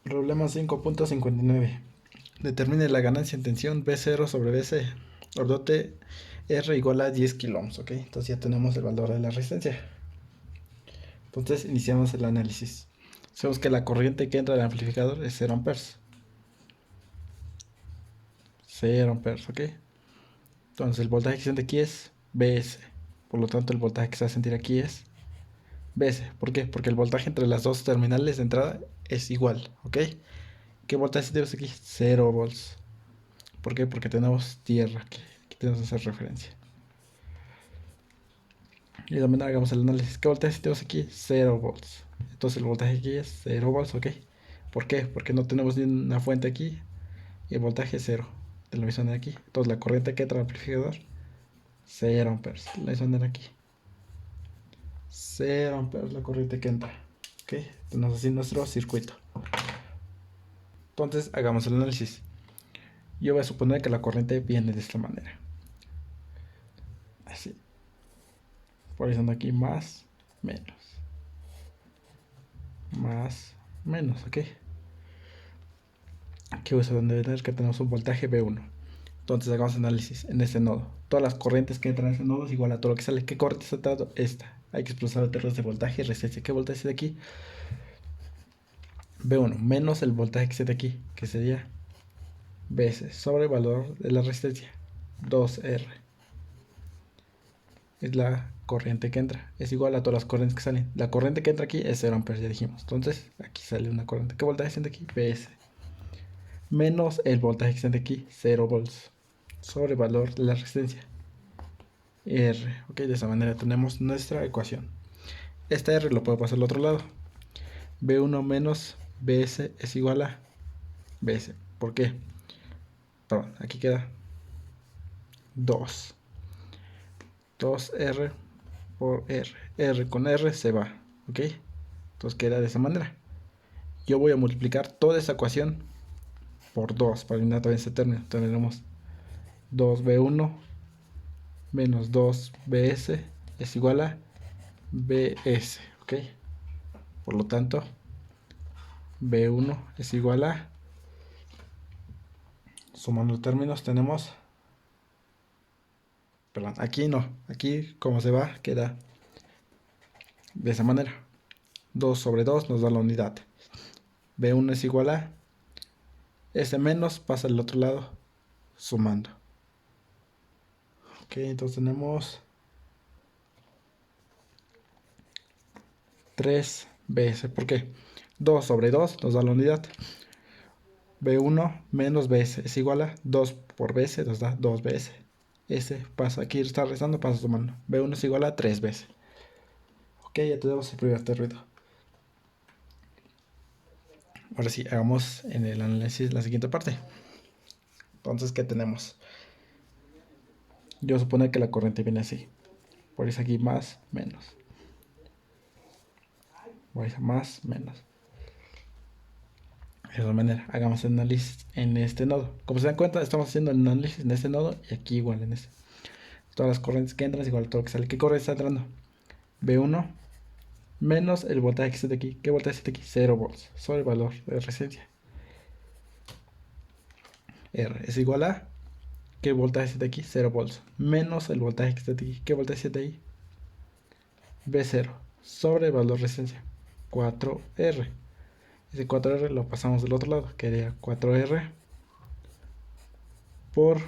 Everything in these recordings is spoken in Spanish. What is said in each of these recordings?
Problema 5.59. Determine la ganancia en tensión B0 sobre BC. Ordote R igual a 10 kiloohms, ¿ok? Entonces ya tenemos el valor de la resistencia. Entonces iniciamos el análisis. Sabemos que la corriente que entra al amplificador es 0 amperes. 0 amperes, ¿ok? Entonces el voltaje que se siente aquí es BS. Por lo tanto el voltaje que se va a sentir aquí es BS. ¿Por qué? Porque el voltaje entre las dos terminales de entrada es igual, ¿ok? ¿Qué voltaje tenemos aquí? 0 volts. ¿Por qué? Porque tenemos tierra aquí tenemos que hacer referencia. Y también hagamos el análisis. ¿Qué voltaje tenemos aquí? 0 volts. Entonces el voltaje aquí es 0 volts, ¿ok? ¿Por qué? Porque no tenemos ni una fuente aquí y el voltaje es 0. De la misma manera aquí. Entonces la corriente que entra al amplificador, 0 amperes. De la misma manera aquí. 0 amperes la corriente que entra. ¿Ok? Tenemos así nuestro circuito. Entonces hagamos el análisis. Yo voy a suponer que la corriente viene de esta manera. Así. Polarizando aquí más, menos. Más, menos, ¿ok? Aquí vamos a ver que tenemos un voltaje B1. Entonces hagamos análisis en este nodo. Todas las corrientes que entran en este nodo es igual a todo lo que sale. ¿Qué corriente está dando? Esta. Hay que expresar términos de voltaje y resistencia. ¿Qué voltaje es de aquí? B1 menos el voltaje que es de aquí, que sería BS sobre el valor de la resistencia. 2R. Es la corriente que entra. Es igual a todas las corrientes que salen. La corriente que entra aquí es 0 amperes, ya dijimos. Entonces aquí sale una corriente. ¿Qué voltaje es de aquí? BS. Menos el voltaje que está aquí, 0 volts, sobre valor de la resistencia, R. Ok, de esa manera tenemos nuestra ecuación. Esta R lo puedo pasar al otro lado. B1 menos BS es igual a BS. ¿Por qué? Perdón, aquí queda 2. 2R por R. R con R se va. ¿Ok? Entonces queda de esa manera. Yo voy a multiplicar toda esa ecuación por 2 para eliminar también este término. Tendremos 2B1 menos 2BS es igual a BS, ¿ok? Por lo tanto, B1 es igual a, sumando términos tenemos, perdón, aquí no, aquí como se va, queda de esa manera. 2 sobre 2 nos da la unidad. B1 es igual a, ese menos pasa al otro lado, sumando. Ok, entonces tenemos 3BS, ¿por qué? 2 sobre 2 nos da la unidad. B1 menos BS es igual a 2 por BS nos da 2BS. S pasa aquí, está restando, pasa sumando. B1 es igual a 3BS. Ok, ya tenemos el primer ruido. Ahora sí, hagamos en el análisis la siguiente parte. Entonces, ¿qué tenemos? Yo supone que la corriente viene así. Por eso aquí más, menos. Por eso más, menos. De esa manera, hagamos el análisis en este nodo. Como se dan cuenta, estamos haciendo el análisis en este nodo y aquí igual en este. Todas las corrientes que entran es igual a todo lo que sale. ¿Qué corriente está entrando? B1 menos el voltaje que está de aquí. ¿Qué voltaje está de aquí? 0 volts sobre el valor de resistencia. R es igual a, ¿qué voltaje está de aquí? 0 volts menos el voltaje que está de aquí. ¿Qué voltaje está de ahí? B0 sobre el valor de resistencia. 4R. Ese 4R lo pasamos del otro lado. Quedaría 4R por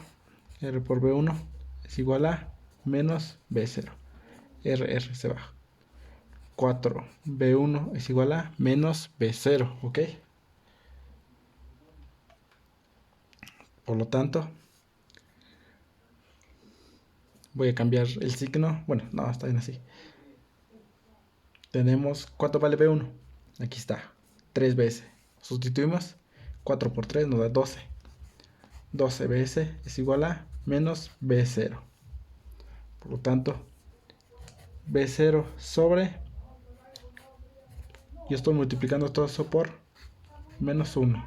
R por B1 es igual a menos B0. RR se baja. 4B1 es igual a menos B0, ¿ok? Por lo tanto, voy a cambiar el signo. Bueno, no, está bien así. Tenemos, ¿cuánto vale B1? Aquí está, 3 veces. Sustituimos, 4 por 3 nos da 12. 12BS es igual a menos B0. Por lo tanto, B0 sobre, yo estoy multiplicando todo eso por menos 1.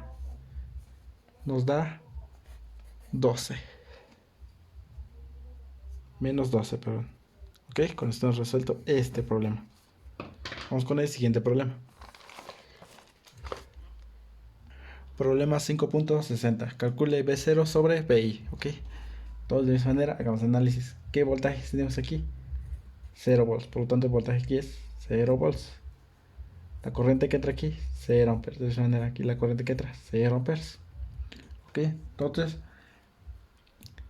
Nos da 12. Menos 12, perdón. Ok, con esto hemos resuelto este problema. Vamos con el siguiente problema. Problema 5.60. Calcule B0 sobre BI. ¿Ok? Entonces, de esa manera, hagamos análisis. ¿Qué voltaje tenemos aquí? 0 volts. Por lo tanto, el voltaje aquí es 0 volts. La corriente que entra aquí, 0 amperes. De esa manera, aquí la corriente que entra, 0 amperes. ¿Ok? Entonces,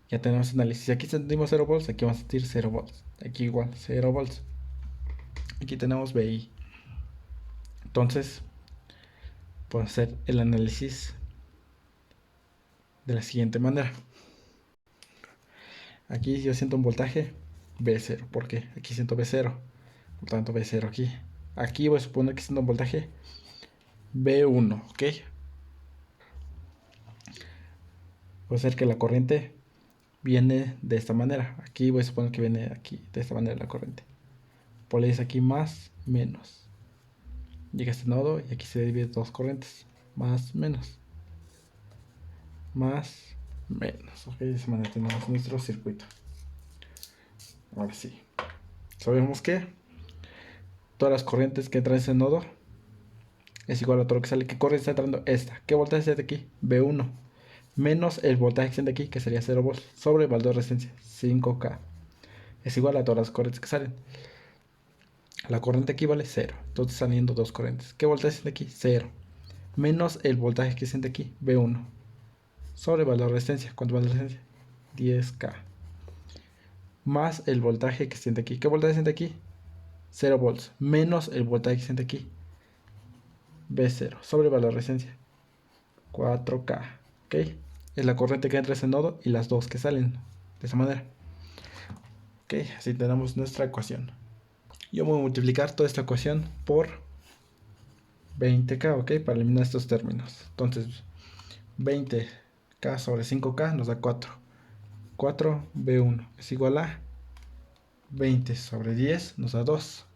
ya tenemos análisis. Aquí sentimos 0 volts, aquí vamos a sentir 0 volts. Aquí igual, 0 volts. Aquí tenemos BI. Entonces, puedo hacer el análisis de la siguiente manera. Aquí yo siento un voltaje B0. ¿Por qué? Aquí siento B0. Por tanto, B0 aquí. Aquí voy a suponer que siento un voltaje B1. ¿Ok? Voy a hacer que la corriente viene de esta manera. Aquí voy a suponer que viene aquí, de esta manera la corriente. Polaris aquí más, menos. Llega a este nodo y aquí se divide dos corrientes. Más, menos. Más, menos. Ok, de esa manera tenemos nuestro circuito. Ahora sí. Sabemos que todas las corrientes que entran en ese nodo es igual a todo lo que sale. ¿Qué corriente está entrando? Esta. ¿Qué voltaje es de aquí? B1. Menos el voltaje que de aquí, que sería 0 volts, sobre el valor de resistencia, 5K. Es igual a todas las corrientes que salen. La corriente aquí vale 0. Entonces saliendo dos corrientes. ¿Qué voltaje siente aquí? 0. Menos el voltaje que siente aquí, B1. Sobre el valor de resistencia. ¿Cuánto vale la resistencia? 10K. Más el voltaje que siente aquí. ¿Qué voltaje siente aquí? 0 volts. Menos el voltaje que siente aquí, B0. Sobre el valor de resistencia, 4K. ¿Ok? Es la corriente que entra a ese nodo y las dos que salen. De esa manera. Ok, así tenemos nuestra ecuación. Yo voy a multiplicar toda esta ecuación por 20K, ok, para eliminar estos términos. Entonces, 20K sobre 5K nos da 4. 4B1 es igual a 20 sobre 10 nos da 2.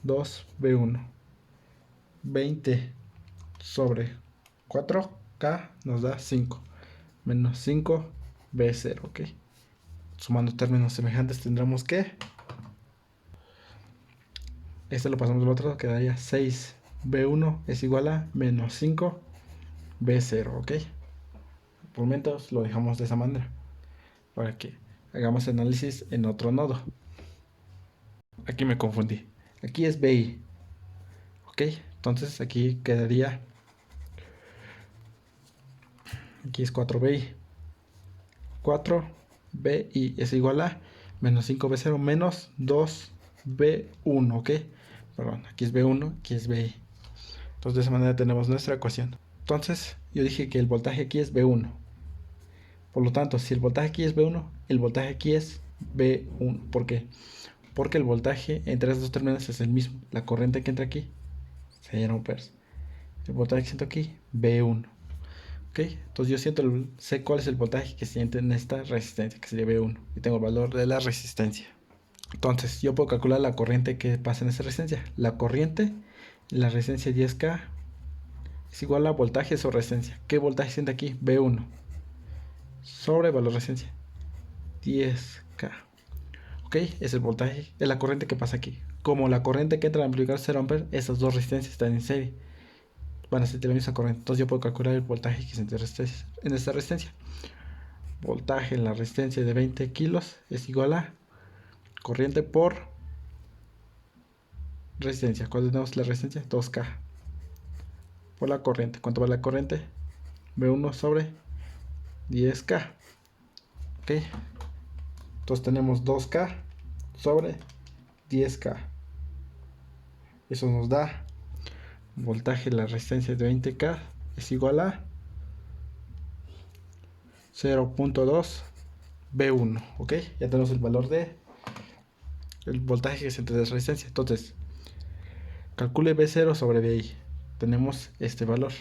2B1. 20 sobre 4K nos da 5. Menos 5B0, ok. Sumando términos semejantes tendremos que este lo pasamos al otro, quedaría 6B1 es igual a menos 5B0, ok. Por momentos lo dejamos de esa manera para que hagamos análisis en otro nodo. Aquí me confundí. Aquí es BI, ok. Entonces aquí quedaría, aquí es 4BI. 4BI es igual a menos 5B0 menos 2B1, ok. Perdón, aquí es B1, aquí es BI. Entonces de esa manera tenemos nuestra ecuación. Entonces yo dije que el voltaje aquí es B1. Por lo tanto, si el voltaje aquí es B1, el voltaje aquí es B1. ¿Por qué? Porque el voltaje entre estos dos términos es el mismo. La corriente que entra aquí, 0 amperes. El voltaje que siento aquí, B1. ¿Ok? Entonces yo sé cuál es el voltaje que siente en esta resistencia, que sería B1. Y tengo el valor de la resistencia. Entonces yo puedo calcular la corriente que pasa en esta resistencia. La corriente, la resistencia 10K, es igual a voltaje sobre resistencia. ¿Qué voltaje siente aquí? B1. Sobre valor de resistencia, 10K. Ok, es el voltaje, es la corriente que pasa aquí. Como la corriente que entra al amplificador 0 amperes, esas dos resistencias están en serie. Van a ser de la misma corriente. Entonces yo puedo calcular el voltaje que siente en esta resistencia. Voltaje en la resistencia de 20 kilos es igual a corriente por resistencia. ¿Cuál tenemos la resistencia? 2K. Por la corriente. ¿Cuánto vale la corriente? B1 sobre 10K. Ok. Entonces tenemos 2K sobre 10K. Eso nos da voltaje en la resistencia de 20K es igual a 0.2 B1. Ok. Ya tenemos el valor de el voltaje que se entre de resistencia. Entonces, calcule B0 sobre BI. Tenemos este valor.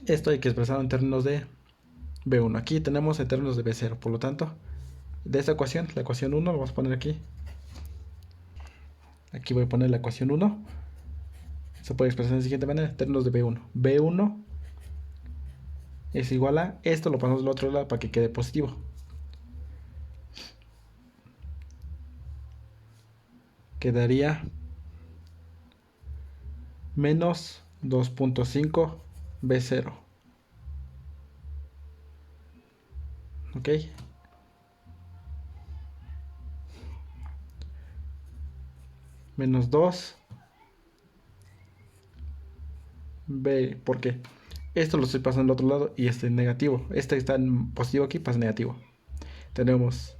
Esto hay que expresarlo en términos de B1. Aquí tenemos en términos de B0. Por lo tanto, de esta ecuación, la ecuación 1, lo vamos a poner aquí. Aquí voy a poner la ecuación 1. Se puede expresar de la siguiente manera, en términos de B1. B1 es igual a, esto lo pasamos al otro lado para que quede positivo. Quedaría menos 2.5 V0. Ok. Menos 2 B. ¿Por qué? Esto lo estoy pasando al otro lado y este es negativo. Este está en positivo aquí, pasa negativo. Tenemos.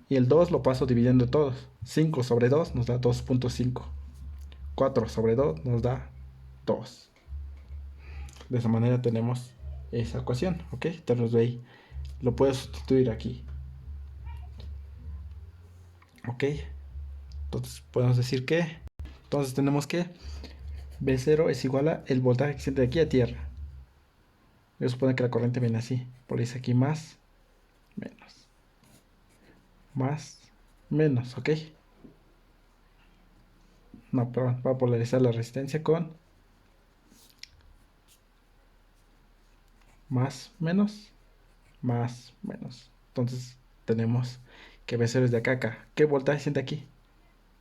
Y el 2 lo paso dividiendo todos. 5 sobre 2 nos da 2.5. 4 sobre 2 nos da 2. De esa manera tenemos esa ecuación. Ok, tenemos de ahí. Lo puedo sustituir aquí. Ok. Entonces podemos decir que. Entonces tenemos que V0 es igual a el voltaje que siente de aquí a tierra. Yo supongo que la corriente viene así. Por eso aquí más, menos. Más, menos, ¿ok? No, perdón. Va a polarizar la resistencia con más, menos, más, menos. Entonces tenemos que V0 es de acá a acá. ¿Qué voltaje siente aquí?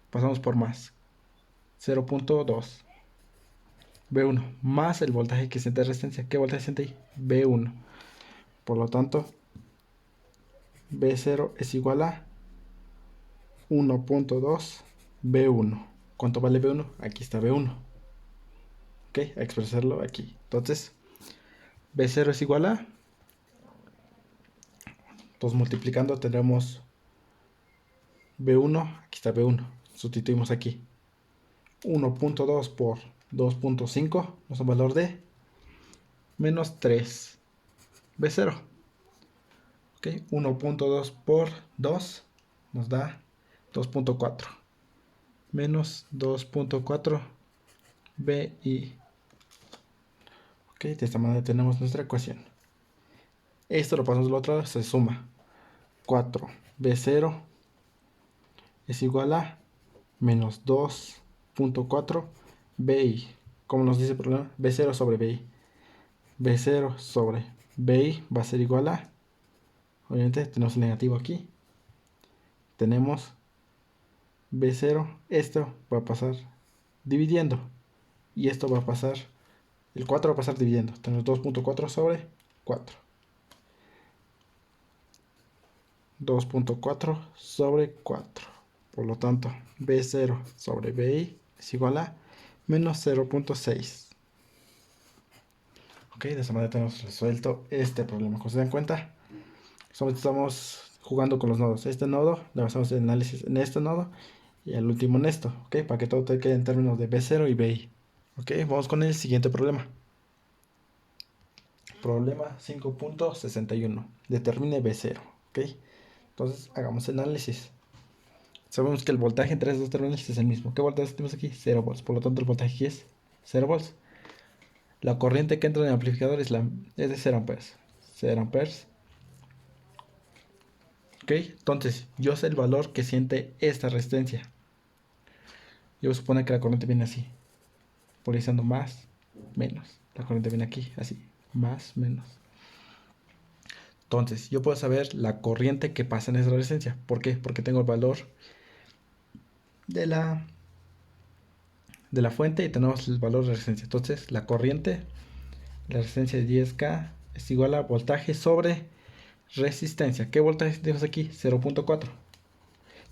Pasamos por más. 0.2. V1 más el voltaje que siente de resistencia. ¿Qué voltaje siente ahí? V1. Por lo tanto, V0 es igual a 1.2 V1. ¿Cuánto vale V1? Aquí está V1. Ok, a expresarlo aquí. Entonces, V0 es igual a. Entonces, multiplicando tendremos V1. Aquí está V1. Sustituimos aquí. 1.2 por 2.5 nos da un valor de menos 3 V0. Ok, 1.2 por 2 nos da 2.4 menos 2.4 BI. Ok, de esta manera tenemos nuestra ecuación. Esto lo pasamos del otro lado, se suma. 4 B0 es igual a menos 2.4 BI. Como nos dice el problema, B0 sobre BI. B0 sobre BI va a ser igual a, obviamente tenemos el negativo aquí. Tenemos B0, esto va a pasar dividiendo. Y esto va a pasar, el 4 va a pasar dividiendo. Tenemos 2.4 sobre 4. 2.4 sobre 4. Por lo tanto, B0 sobre BI es igual a menos 0.6. Ok, de esa manera tenemos resuelto este problema. Como se dan cuenta, solamente estamos jugando con los nodos. Este nodo, le basamos el análisis en este nodo y el último en esto. Ok, para que todo te quede en términos de B0 y BI. Ok, vamos con el siguiente problema. Problema 5.61. Determine B0. Ok, entonces hagamos el análisis. Sabemos que el voltaje entre estos dos terminales es el mismo. ¿Qué voltaje tenemos aquí? 0 volts. Por lo tanto, el voltaje aquí es 0 volts. La corriente que entra en el amplificador es de 0 amperes. 0 amperes. Ok, entonces yo sé el valor que siente esta resistencia. Yo supone que la corriente viene así. Polarizando más, menos. La corriente viene aquí, así. Más, menos. Entonces, yo puedo saber la corriente que pasa en esa resistencia. ¿Por qué? Porque tengo el valor de la fuente y tenemos el valor de resistencia. Entonces, la corriente, la resistencia de 10K es igual a voltaje sobre resistencia. ¿Qué voltaje tenemos aquí? 0.4.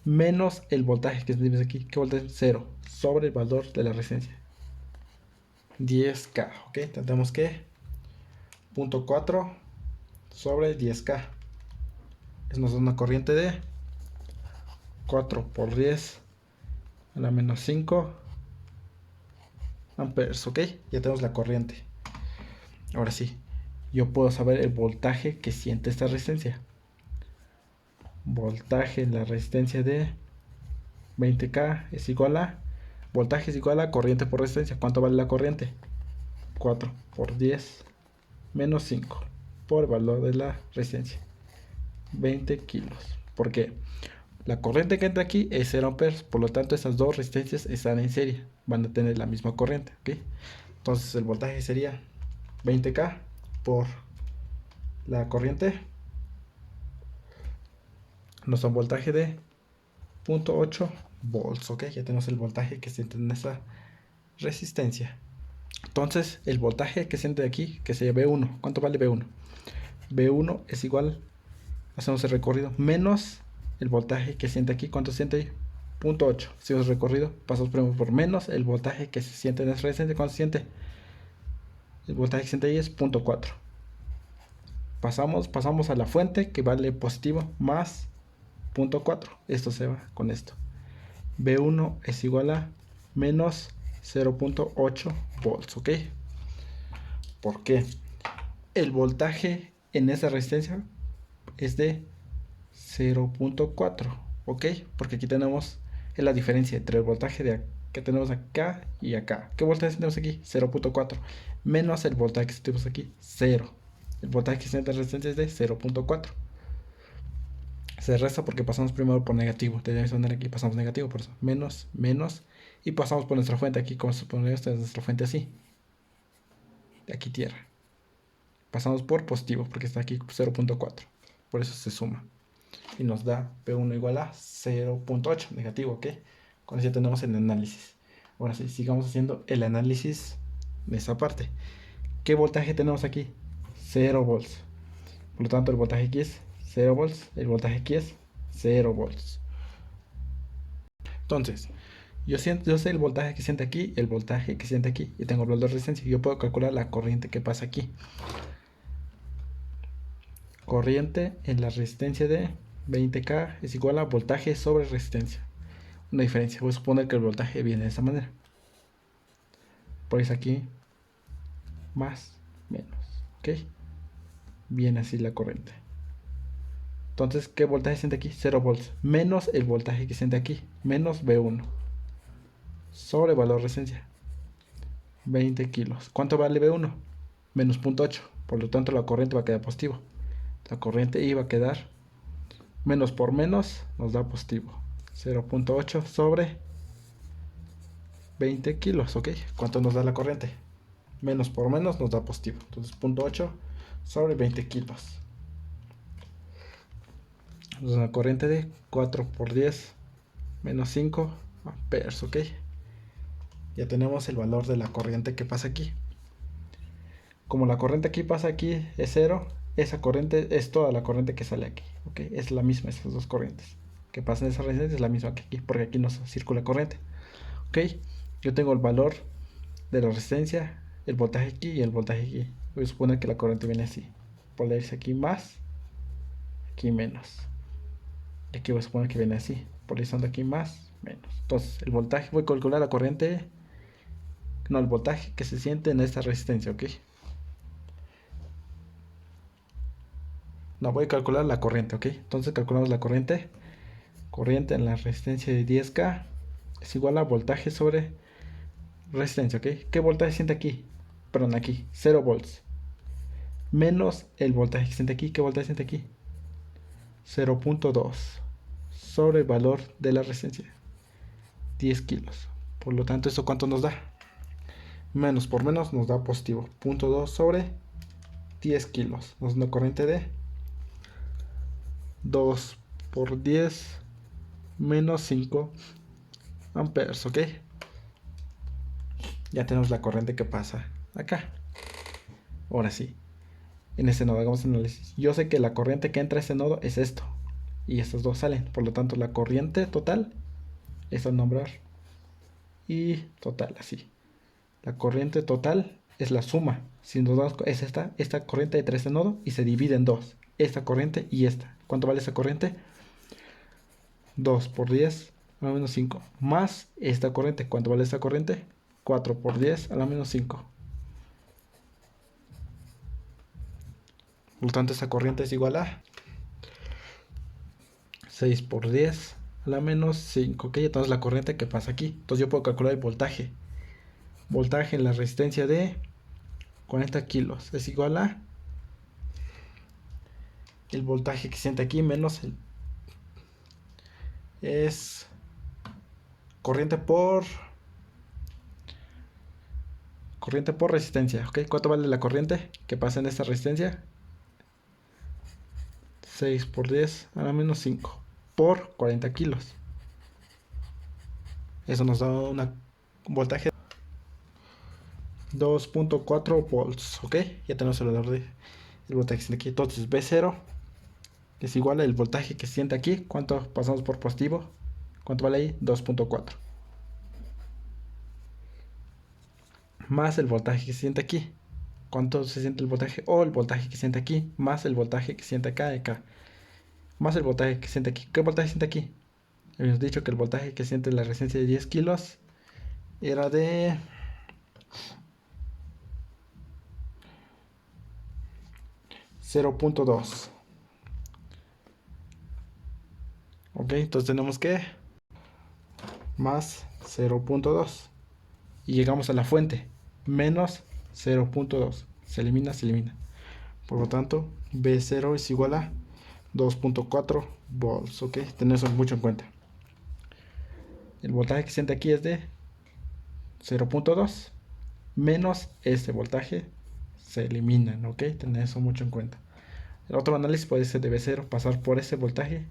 Menos el voltaje que tenemos aquí. ¿Qué voltaje? 0. Sobre el valor de la resistencia. 10K. Ok, tenemos que 0.4 sobre 10K. Eso nos da una corriente de 4 por 10 a la menos 5 amperes. Ok, ya tenemos la corriente. Ahora sí, yo puedo saber el voltaje que siente esta resistencia. Voltaje en la resistencia de 20K es igual a. Voltaje es igual a corriente por resistencia. ¿Cuánto vale la corriente? 4 por 10 menos 5 por valor de la resistencia. 20 kilos. ¿Por qué? La corriente que entra aquí es 0 amperes. Por lo tanto, esas dos resistencias están en serie. Van a tener la misma corriente. ¿Ok? Entonces, el voltaje sería 20K por la corriente. Nos da un voltaje de 0.8 volts. Ok, ya tenemos el voltaje que se siente en esa resistencia. Entonces, el voltaje que siente de aquí, que sería B1. ¿Cuánto vale B1? B1 es igual, hacemos el recorrido, menos el voltaje que siente aquí. ¿Cuánto siente ahí? 0.8. Si es recorrido, pasamos primero por menos el voltaje que se siente en esta resistencia. ¿Cuánto se siente? El voltaje que siente ahí es 0.4. Pasamos a la fuente que vale positivo más 0.4. Esto se va con esto. B1 es igual a menos 0.8 volts, ¿ok? ¿Por qué? El voltaje en esa resistencia es de 0.4, ¿ok? Porque aquí tenemos la diferencia entre el voltaje que tenemos acá y acá. ¿Qué voltaje tenemos aquí? 0.4 menos el voltaje que tenemos aquí, 0. El voltaje que siente la resistencia es de 0.4. Se resta porque pasamos primero por negativo. Debemos poner aquí, pasamos negativo, por eso. Menos, menos. Y pasamos por nuestra fuente aquí, como se pone esta, nuestra fuente así. De aquí tierra. Pasamos por positivo, porque está aquí 0.4. Por eso se suma. Y nos da P1 igual a 0.8, negativo, ¿ok? Con eso ya tenemos el análisis. Ahora sí, sigamos haciendo el análisis de esa parte. ¿Qué voltaje tenemos aquí? 0 volts. Por lo tanto, el voltaje aquí es 0 volts. El voltaje aquí es 0 volts. Entonces, yo sé el voltaje que siente aquí, el voltaje que siente aquí. Y tengo el valor de resistencia. Yo puedo calcular la corriente que pasa aquí. Corriente en la resistencia de 20K es igual a voltaje sobre resistencia. Una diferencia. Voy a suponer que el voltaje viene de esta manera. Por eso aquí, más, menos. ¿Ok? Viene así la corriente. Entonces, ¿qué voltaje siente aquí? 0 volts. Menos el voltaje que siente aquí. Menos B1. Sobre valor de resistencia. 20 kilos. ¿Cuánto vale B1? Menos 0.8. Por lo tanto, la corriente va a quedar positivo. La corriente iba a quedar menos por menos nos da positivo. 0.8 sobre 20 kilos, ¿ok? ¿Cuánto nos da la corriente? Menos por menos nos da positivo. Entonces 0.8 sobre 20 kilos. Entonces una corriente de 4 por 10 menos 5 amperes, ¿ok? Ya tenemos el valor de la corriente que pasa aquí. Como la corriente aquí pasa aquí es 0, esa corriente es toda la corriente que sale aquí, ¿ok? Es la misma, esas dos corrientes que pasan en esa resistencia es la misma que aquí, porque aquí no circula corriente, ¿ok? Yo tengo el valor de la resistencia, el voltaje aquí y el voltaje aquí. Voy a suponer que la corriente viene así. Puede irse aquí más, aquí menos. Y aquí voy a suponer que viene así, polarizando aquí más, menos. Entonces, el voltaje, voy a calcular la corriente, no, el voltaje que se siente en esta resistencia, ¿ok? No, voy a calcular la corriente, ¿ok? Entonces calculamos la corriente. Corriente en la resistencia de 10K es igual a voltaje sobre resistencia, ¿ok? ¿Qué voltaje siente aquí? Perdón, aquí, 0 volts. Menos el voltaje que siente aquí. ¿Qué voltaje siente aquí? 0.2 sobre el valor de la resistencia. 10 kilos. Por lo tanto, ¿esto cuánto nos da? Menos por menos nos da positivo. 0.2 sobre 10 kilos. Nos da una corriente de 2 por 10 menos 5 amperes, ¿ok? Ya tenemos la corriente que pasa acá. Ahora sí, en este nodo hagamos análisis. Yo sé que la corriente que entra a este nodo es esto. Y estos dos salen. Por lo tanto, la corriente total es al nombrar. Y total, así. La corriente total es la suma. Si nos damos, es esta corriente de este nodo y se divide en dos. Esta corriente y esta. ¿Cuánto vale esta corriente? 2 por 10 a la menos 5. Más esta corriente. ¿Cuánto vale esta corriente? 4 por 10 a la menos 5. Por lo tanto, esta corriente es igual a 6 por 10 a la menos 5. Ok, entonces la corriente que pasa aquí. Entonces yo puedo calcular el voltaje. Voltaje en la resistencia de 40 kilos es igual a el voltaje que siente aquí menos el es corriente por resistencia, ¿ok? ¿Cuánto vale la corriente que pasa en esta resistencia? 6 por 10 a la menos 5 por 40 kilos. Eso nos da un voltaje. 2.4 volts, ok, ya tenemos el valor de el voltaje que siente aquí. Entonces V0 es igual al voltaje que siente aquí. ¿Cuánto pasamos por positivo? ¿Cuánto vale ahí? 2.4 más el voltaje que se siente aquí. ¿Cuánto se siente el voltaje? O el voltaje que siente aquí más el voltaje que siente acá, más el voltaje que siente aquí. ¿Qué voltaje siente aquí? Habíamos dicho que el voltaje que siente la resistencia de 10 kilos era de 0.2. Ok, entonces tenemos que más 0.2 y llegamos a la fuente menos 0.2. Se elimina, se elimina. Por lo tanto, B0 es igual a 2.4 volts. Ok, tened eso mucho en cuenta. El voltaje que siente aquí es de 0.2 menos este voltaje. Se eliminan, ok, tened eso mucho en cuenta. El otro análisis puede ser de B0, pasar por ese voltaje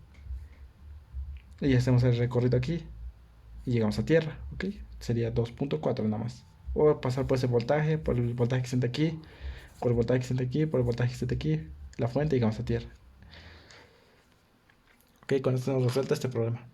y hacemos el recorrido aquí y llegamos a tierra, ok, sería 2.4 nada más. O pasar por ese voltaje, por el voltaje que siente aquí, por el voltaje que siente aquí, por el voltaje que siente aquí, la fuente y llegamos a tierra. Ok, con esto nos resuelta este problema.